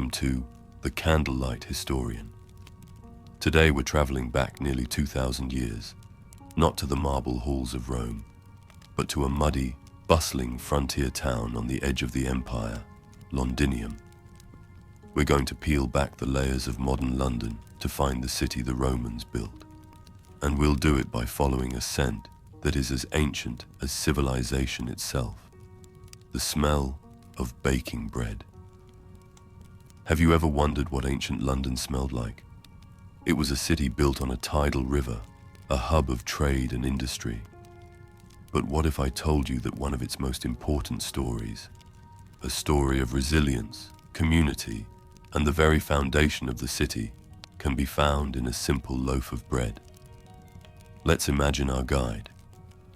welcome to The Candlelight Historian. Today we're traveling back nearly 2,000 years, not to the marble halls of Rome, but to a muddy, bustling frontier town on the edge of the empire, Londinium. We're going to peel back the layers of modern London to find the city the Romans built. And we'll do it by following a scent that is as ancient as civilization itself: the smell of baking bread. Have you ever wondered what ancient London smelled like? It was a city built on a tidal river, a hub of trade and industry. But what if I told you that one of its most important stories, a story of resilience, community, and the very foundation of the city, can be found in a simple loaf of bread? Let's imagine our guide.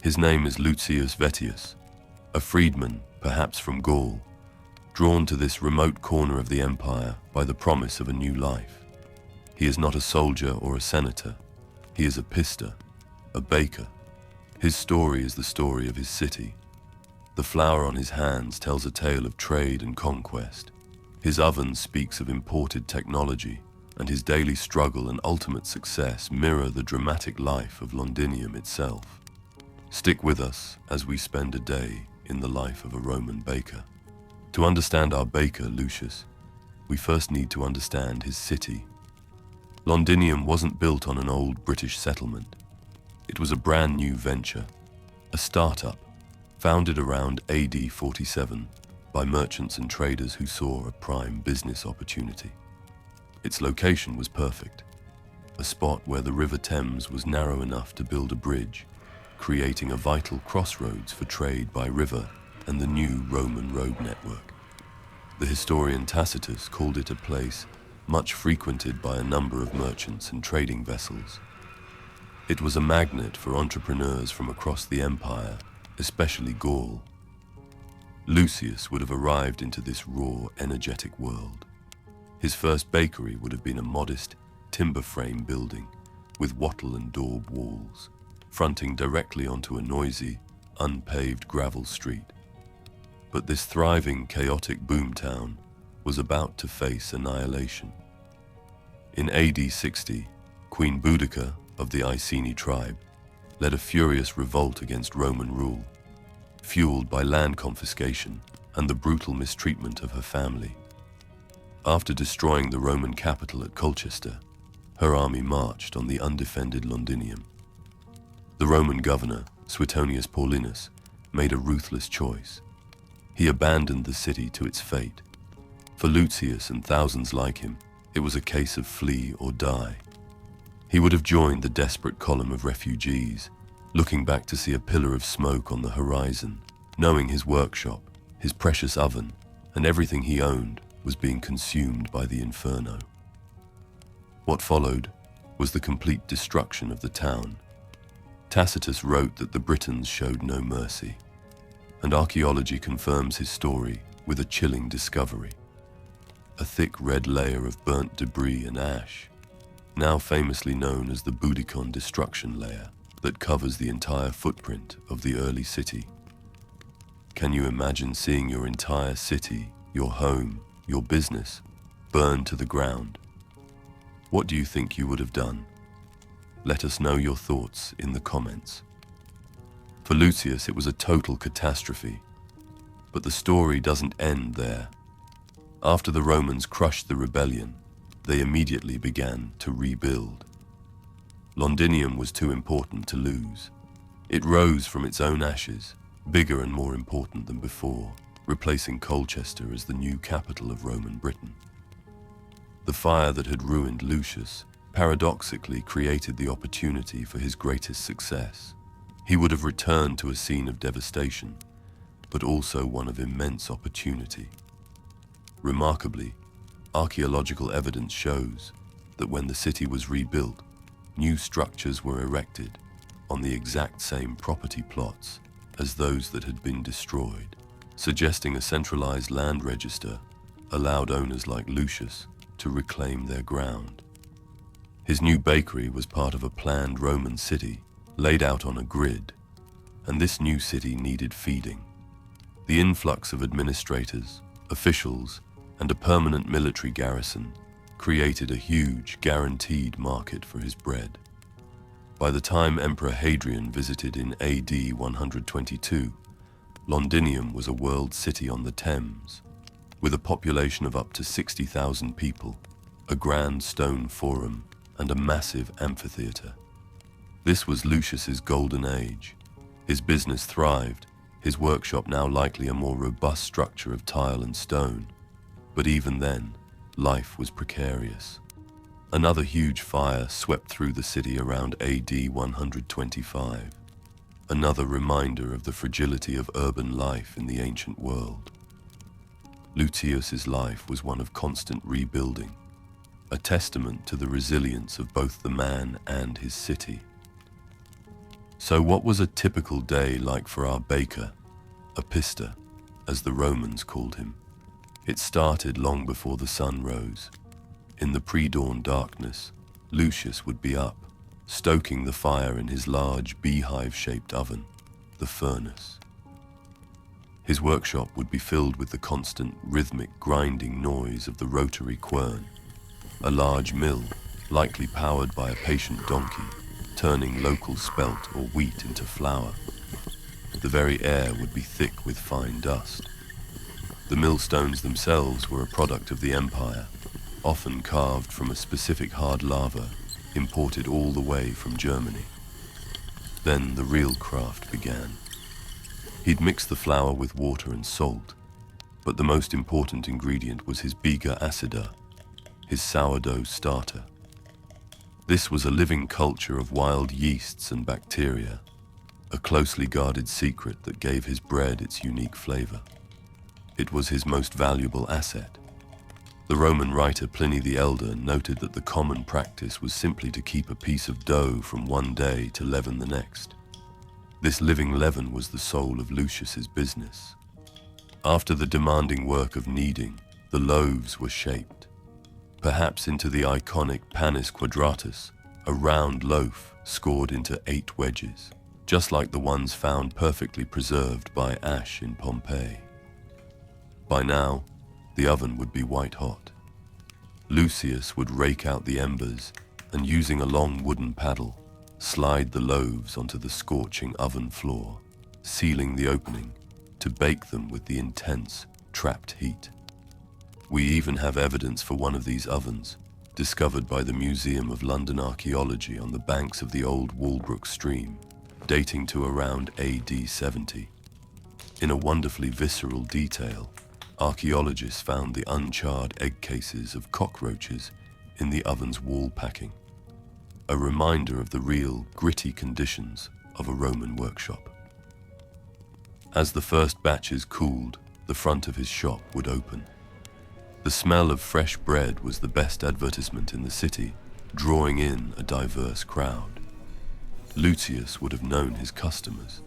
His name is Lucius Vettius, a freedman, perhaps from Gaul, drawn to this remote corner of the empire by the promise of a new life. He is not a soldier or a senator. He is a pistor, a baker. His story is the story of his city. The flour on his hands tells a tale of trade and conquest. His oven speaks of imported technology, and his daily struggle and ultimate success mirror the dramatic life of Londinium itself. Stick with us as we spend a day in the life of a Roman baker. To understand our baker, Lucius, we first need to understand his city. Londinium wasn't built on an old British settlement. It was a brand new venture, a startup, founded around AD 47 by merchants and traders who saw a prime business opportunity. Its location was perfect, a spot where the River Thames was narrow enough to build a bridge, creating a vital crossroads for trade by river and the new Roman road network. The historian Tacitus called it a place much frequented by a number of merchants and trading vessels. It was a magnet for entrepreneurs from across the empire, especially Gaul. Lucius would have arrived into this raw, energetic world. His first bakery would have been a modest, timber frame building with wattle and daub walls, fronting directly onto a noisy, unpaved gravel street. But this thriving, chaotic boomtown was about to face annihilation. In AD 60, Queen Boudica of the Iceni tribe led a furious revolt against Roman rule, fueled by land confiscation and the brutal mistreatment of her family. After destroying the Roman capital at Colchester, her army marched on the undefended Londinium. The Roman governor, Suetonius Paulinus, made a ruthless choice. He abandoned the city to its fate. For Lucius and thousands like him, it was a case of flee or die. He would have joined the desperate column of refugees, looking back to see a pillar of smoke on the horizon, knowing his workshop, his precious oven, and everything he owned was being consumed by the inferno. What followed was the complete destruction of the town. Tacitus wrote that the Britons showed no mercy, and archaeology confirms his story with a chilling discovery: a thick red layer of burnt debris and ash, now famously known as the Boudica destruction layer, that covers the entire footprint of the early city. Can you imagine seeing your entire city, your home, your business, burned to the ground? What do you think you would have done? Let us know your thoughts in the comments. For Lucius, it was a total catastrophe. But the story doesn't end there. After the Romans crushed the rebellion, they immediately began to rebuild. Londinium was too important to lose. It rose from its own ashes, bigger and more important than before, replacing Colchester as the new capital of Roman Britain. The fire that had ruined Lucius paradoxically created the opportunity for his greatest success. He would have returned to a scene of devastation, but also one of immense opportunity. Remarkably, archaeological evidence shows that when the city was rebuilt, new structures were erected on the exact same property plots as those that had been destroyed, suggesting a centralized land register allowed owners like Lucius to reclaim their ground. His new bakery was part of a planned Roman city laid out on a grid, and this new city needed feeding. The influx of administrators, officials, and a permanent military garrison created a huge, guaranteed market for his bread. By the time Emperor Hadrian visited in AD 122, Londinium was a world city on the Thames, with a population of up to 60,000 people, a grand stone forum, and a massive amphitheatre. This was Lucius's golden age. His business thrived, his workshop now likely a more robust structure of tile and stone. But even then, life was precarious. Another huge fire swept through the city around AD 125. Another reminder of the fragility of urban life in the ancient world. Lucius's life was one of constant rebuilding, a testament to the resilience of both the man and his city. So what was a typical day like for our baker, a pistor, as the Romans called him? It started long before the sun rose. In the pre-dawn darkness, Lucius would be up, stoking the fire in his large beehive-shaped oven, the furnace. His workshop would be filled with the constant rhythmic grinding noise of the rotary quern, a large mill, likely powered by a patient donkey, turning local spelt or wheat into flour. The very air would be thick with fine dust. The millstones themselves were a product of the empire, often carved from a specific hard lava imported all the way from Germany. Then the real craft began. He'd mix the flour with water and salt, but the most important ingredient was his biga acida, his sourdough starter. This was a living culture of wild yeasts and bacteria, a closely guarded secret that gave his bread its unique flavor. It was his most valuable asset. The Roman writer Pliny the Elder noted that the common practice was simply to keep a piece of dough from one day to leaven the next. This living leaven was the soul of Lucius's business. After the demanding work of kneading, the loaves were shaped, perhaps into the iconic panis quadratus, a round loaf scored into 8 wedges, just like the ones found perfectly preserved by ash in Pompeii. By now, the oven would be white hot. Lucius would rake out the embers and, using a long wooden paddle, slide the loaves onto the scorching oven floor, sealing the opening to bake them with the intense, trapped heat. We even have evidence for one of these ovens, discovered by the Museum of London Archaeology on the banks of the old Walbrook stream, dating to around AD 70. In a wonderfully visceral detail, archaeologists found the uncharred egg cases of cockroaches in the oven's wall packing, a reminder of the real, gritty conditions of a Roman workshop. As the first batches cooled, the front of his shop would open. The smell of fresh bread was the best advertisement in the city, drawing in a diverse crowd. Lucius would have known his customers.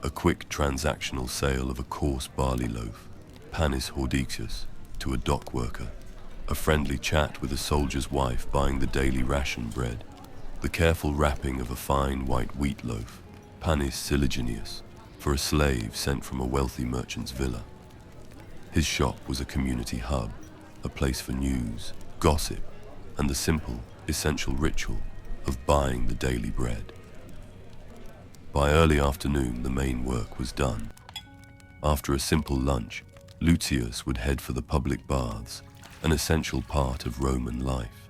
A quick transactional sale of a coarse barley loaf, panis hordexius, to a dock worker. A friendly chat with a soldier's wife buying the daily ration bread. The careful wrapping of a fine white wheat loaf, panis silaginius, for a slave sent from a wealthy merchant's villa. His shop was a community hub, a place for news, gossip, and the simple, essential ritual of buying the daily bread. By early afternoon, the main work was done. After a simple lunch, Lucius would head for the public baths, an essential part of Roman life.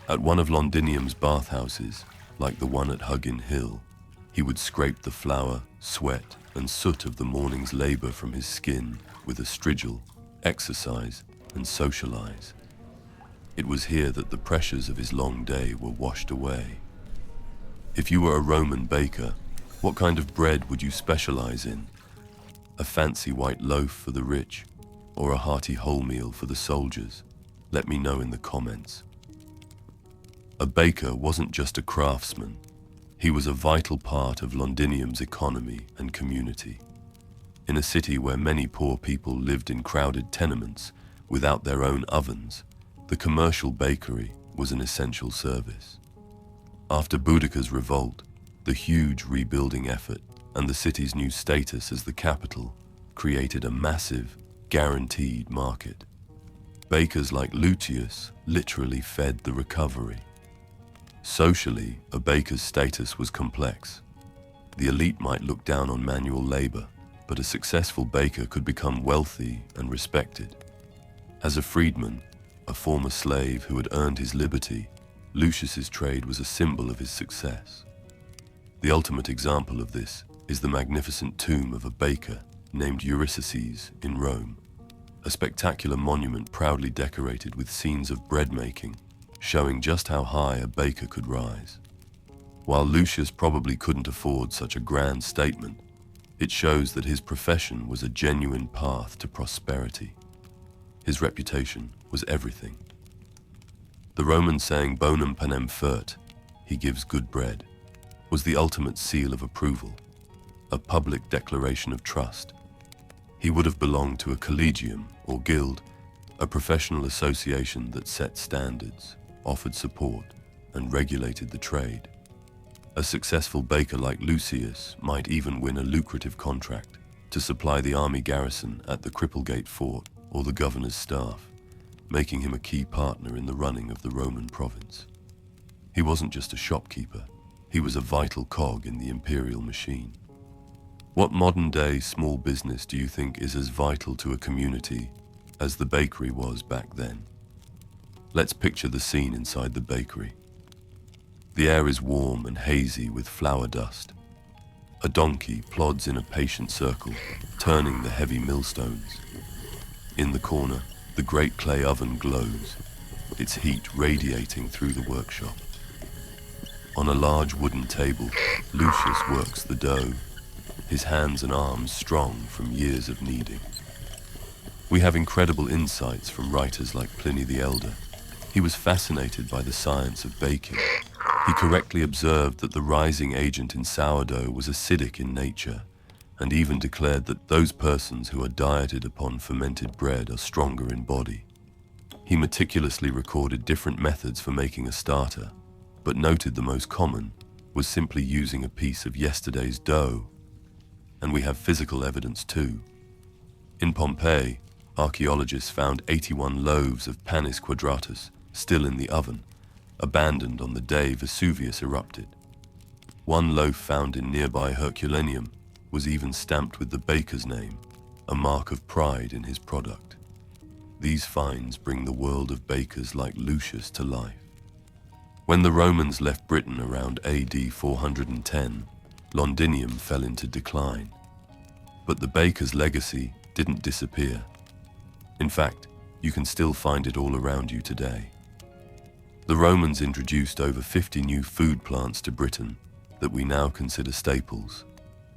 At one of Londinium's bathhouses, like the one at Huggin Hill, he would scrape the flour, sweat, and soot of the morning's labor from his skin with a strigil, exercise, and socialize. It was here that the pressures of his long day were washed away. If you were a Roman baker, what kind of bread would you specialize in? A fancy white loaf for the rich, or a hearty wholemeal for the soldiers? Let me know in the comments. A baker wasn't just a craftsman. He was a vital part of Londinium's economy and community. In a city where many poor people lived in crowded tenements without their own ovens, the commercial bakery was an essential service. After Boudica's revolt, the huge rebuilding effort and the city's new status as the capital created a massive, guaranteed market. Bakers like Lucius literally fed the recovery. Socially, a baker's status was complex. The elite might look down on manual labor, but a successful baker could become wealthy and respected. As a freedman, a former slave who had earned his liberty, Lucius's trade was a symbol of his success. The ultimate example of this is the magnificent tomb of a baker named Eurysaces in Rome, a spectacular monument proudly decorated with scenes of bread making, showing just how high a baker could rise. While Lucius probably couldn't afford such a grand statement, it shows that his profession was a genuine path to prosperity. His reputation was everything. The Roman saying bonum panem fert, he gives good bread, was the ultimate seal of approval, a public declaration of trust. He would have belonged to a collegium or guild, a professional association that set standards, offered support, and regulated the trade. A successful baker like Lucius might even win a lucrative contract to supply the army garrison at the Cripplegate fort or the governor's staff, making him a key partner in the running of the Roman province. He wasn't just a shopkeeper, he was a vital cog in the imperial machine. What modern-day small business do you think is as vital to a community as the bakery was back then? Let's picture the scene inside the bakery. The air is warm and hazy with flour dust. A donkey plods in a patient circle, turning the heavy millstones. In the corner, the great clay oven glows, its heat radiating through the workshop. On a large wooden table, Lucius works the dough, his hands and arms strong from years of kneading. We have incredible insights from writers like Pliny the Elder. He was fascinated by the science of baking. He correctly observed that the rising agent in sourdough was acidic in nature, and even declared that those persons who are dieted upon fermented bread are stronger in body. He meticulously recorded different methods for making a starter, but noted the most common was simply using a piece of yesterday's dough. And we have physical evidence too. In Pompeii, archaeologists found 81 loaves of panis quadratus still in the oven, abandoned on the day Vesuvius erupted. One loaf found in nearby Herculaneum was even stamped with the baker's name, a mark of pride in his product. These finds bring the world of bakers like Lucius to life. When the Romans left Britain around AD 410, Londinium fell into decline. But the baker's legacy didn't disappear. In fact, you can still find it all around you today. The Romans introduced over 50 new food plants to Britain that we now consider staples: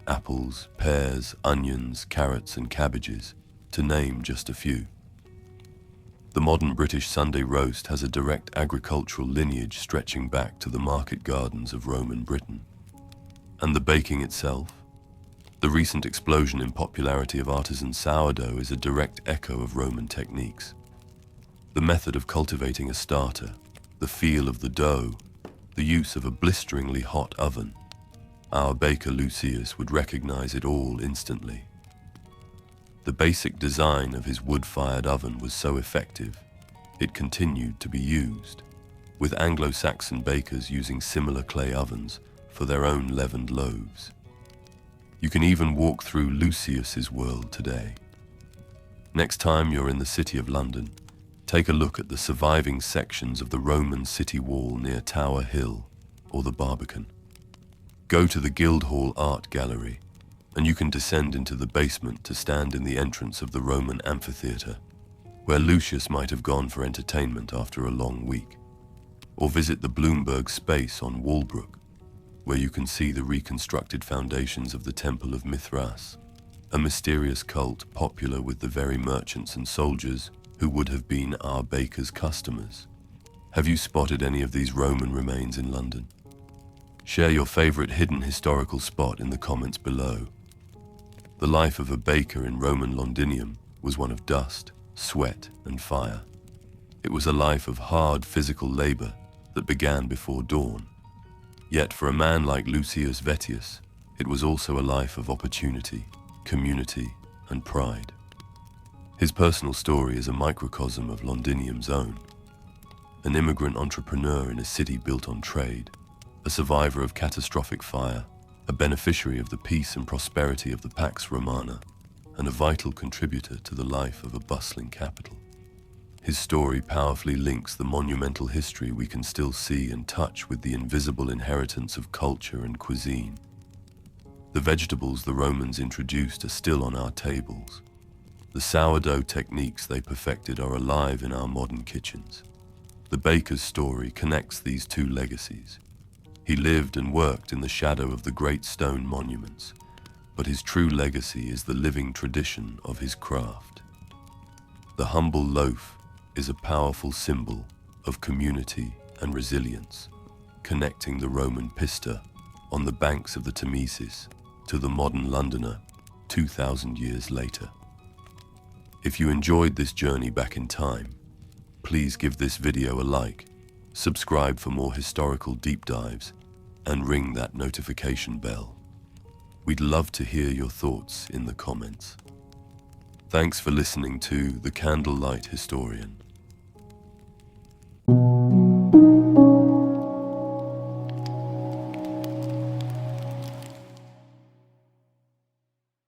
apples, pears, onions, carrots, and cabbages, to name just a few. The modern British Sunday roast has a direct agricultural lineage stretching back to the market gardens of Roman Britain. And the baking itself? The recent explosion in popularity of artisan sourdough is a direct echo of Roman techniques. The method of cultivating a starter, the feel of the dough, the use of a blisteringly hot oven. Our baker Lucius would recognize it all instantly. The basic design of his wood-fired oven was so effective, it continued to be used, with Anglo-Saxon bakers using similar clay ovens for their own leavened loaves. You can even walk through Lucius's world today. Next time you're in the city of London, take a look at the surviving sections of the Roman city wall near Tower Hill or the Barbican. Go to the Guildhall Art Gallery, and you can descend into the basement to stand in the entrance of the Roman amphitheatre, where Lucius might have gone for entertainment after a long week. Or visit the Bloomberg Space on Walbrook, where you can see the reconstructed foundations of the Temple of Mithras, a mysterious cult popular with the very merchants and soldiers who would have been our baker's customers. Have you spotted any of these Roman remains in London? Share your favorite hidden historical spot in the comments below. The life of a baker in Roman Londinium was one of dust, sweat, and fire. It was a life of hard physical labor that began before dawn. Yet for a man like Lucius Vettius, it was also a life of opportunity, community, and pride. His personal story is a microcosm of Londinium's own. An immigrant entrepreneur in a city built on trade, a survivor of catastrophic fire, a beneficiary of the peace and prosperity of the Pax Romana, and a vital contributor to the life of a bustling capital. His story powerfully links the monumental history we can still see and touch with the invisible inheritance of culture and cuisine. The vegetables the Romans introduced are still on our tables. The sourdough techniques they perfected are alive in our modern kitchens. The baker's story connects these two legacies. He lived and worked in the shadow of the great stone monuments, but his true legacy is the living tradition of his craft. The humble loaf is a powerful symbol of community and resilience, connecting the Roman pistor on the banks of the Thamesis to the modern Londoner 2,000 years later. If you enjoyed this journey back in time, please give this video a like, subscribe for more historical deep dives, and ring that notification bell. We'd love to hear your thoughts in the comments. Thanks for listening to The Candlelight Historian.